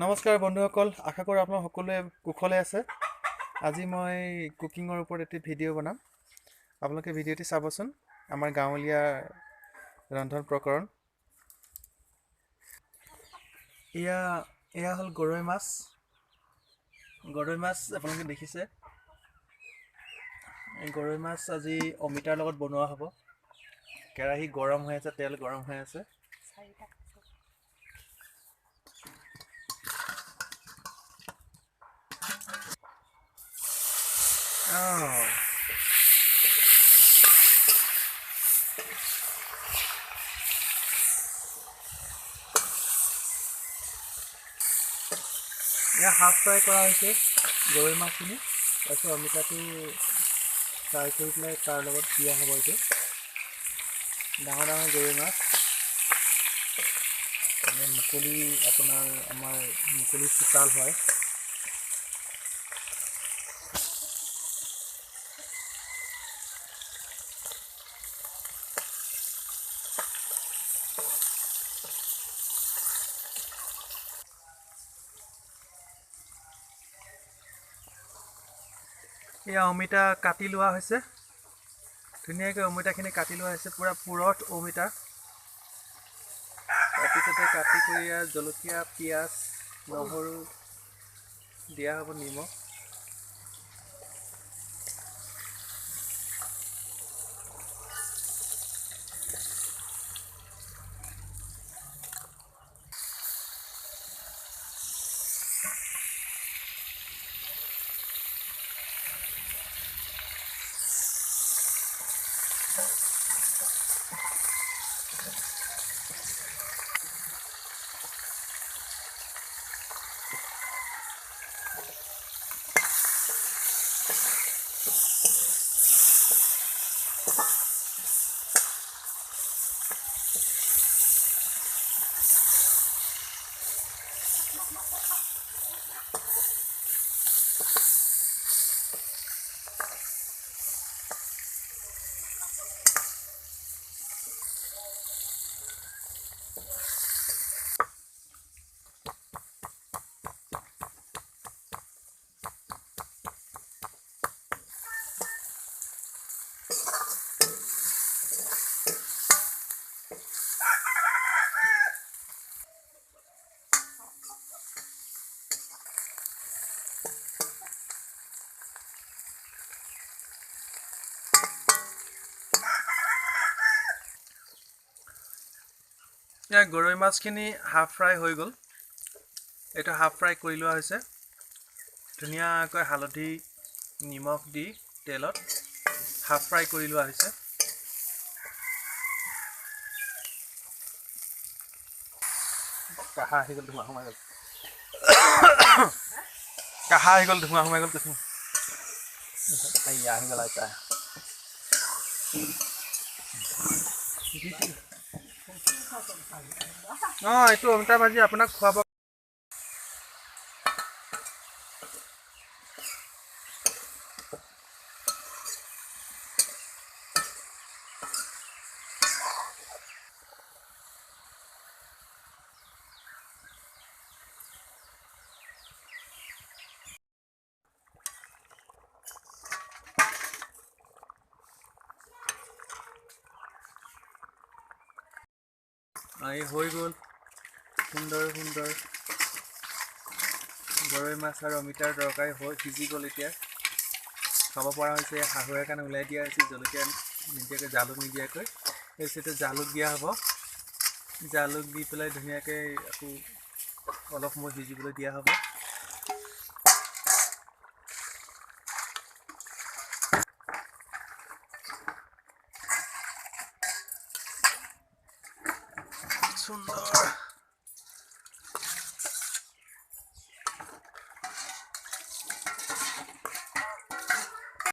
নমস্কাৰ বন্ধুসকল, আশা কৰোঁ আপোনালোক সকলোৱে কুশলে আছে। আজি মই কুকিঙৰ ওপৰত এটি ভিডিঅ' বনাম। আপোনালোকে ভিডিঅ'টি চাবচোন। আমাৰ গাঁৱলীয়া ৰন্ধন প্ৰকৰণ। এয়া হ'ল গৰৈ মাছ। আপোনালোকে দেখিছে। এই গৰৈ মাছ আজি অমিতাৰ লগত বনোৱা হ'ব। কেৰাহী গৰম হৈ আছে, তেল গৰম হৈ আছে। এয়া হাফ ফ্ৰাই কৰা হৈছে গৰৈ মাছখিনি। তাৰপিছত অমিতাটো ফ্ৰাই কৰি পেলাই তাৰ লগত দিয়া হ'ব। এইটো ডাঙৰ ডাঙৰ গৰৈ মাছ, আমাৰ মুকলি চোতাল হয়। এয়া অমিতা কাটি লোৱা হৈছে। ধুনীয়াকৈ অমিতাখিনি কাটি লোৱা হৈছে, পূৰা পুৰঠ অমিতা। তাৰপিছতে কাটি কৰি জলকীয়া, পিঁয়াজ, নহৰু দিয়া হ'ব, নিমখ। এতিয়া গৰৈ মাছখিনি হাফ ফ্ৰাই হৈ গ'ল। এইটো হাফ ফ্ৰাই কৰি লোৱা হৈছে। ধুনীয়াকৈ হালধি, নিমখ দি তেলত হাফ ফ্ৰাই কৰি লোৱা হৈছে। কাহা আহি গ'ল, ধোঁৱা সোমাই গ'ল। আহি গ'ল আইতা। এইটো অমিতা ভাজি আপোনাক খুৱাব। এই হৈ গ'ল সুন্দৰ গৰৈ মাছ আৰু অমিতাৰ তৰকাৰী সিজি গ'ল। এতিয়া খাব পৰা হৈছে। শাহুৱেৰ কাৰণে ওলাই দিয়া হৈছে, জলকীয়া নিদিয়াকৈ, জালুক নিদিয়াকৈ। তাৰপিছতে জালুক দিয়া হ'ব। জালুক দি পেলাই ধুনীয়াকৈ আকৌ অলপ সময় সিজিবলৈ দিয়া হ'ব। সুন্দৰ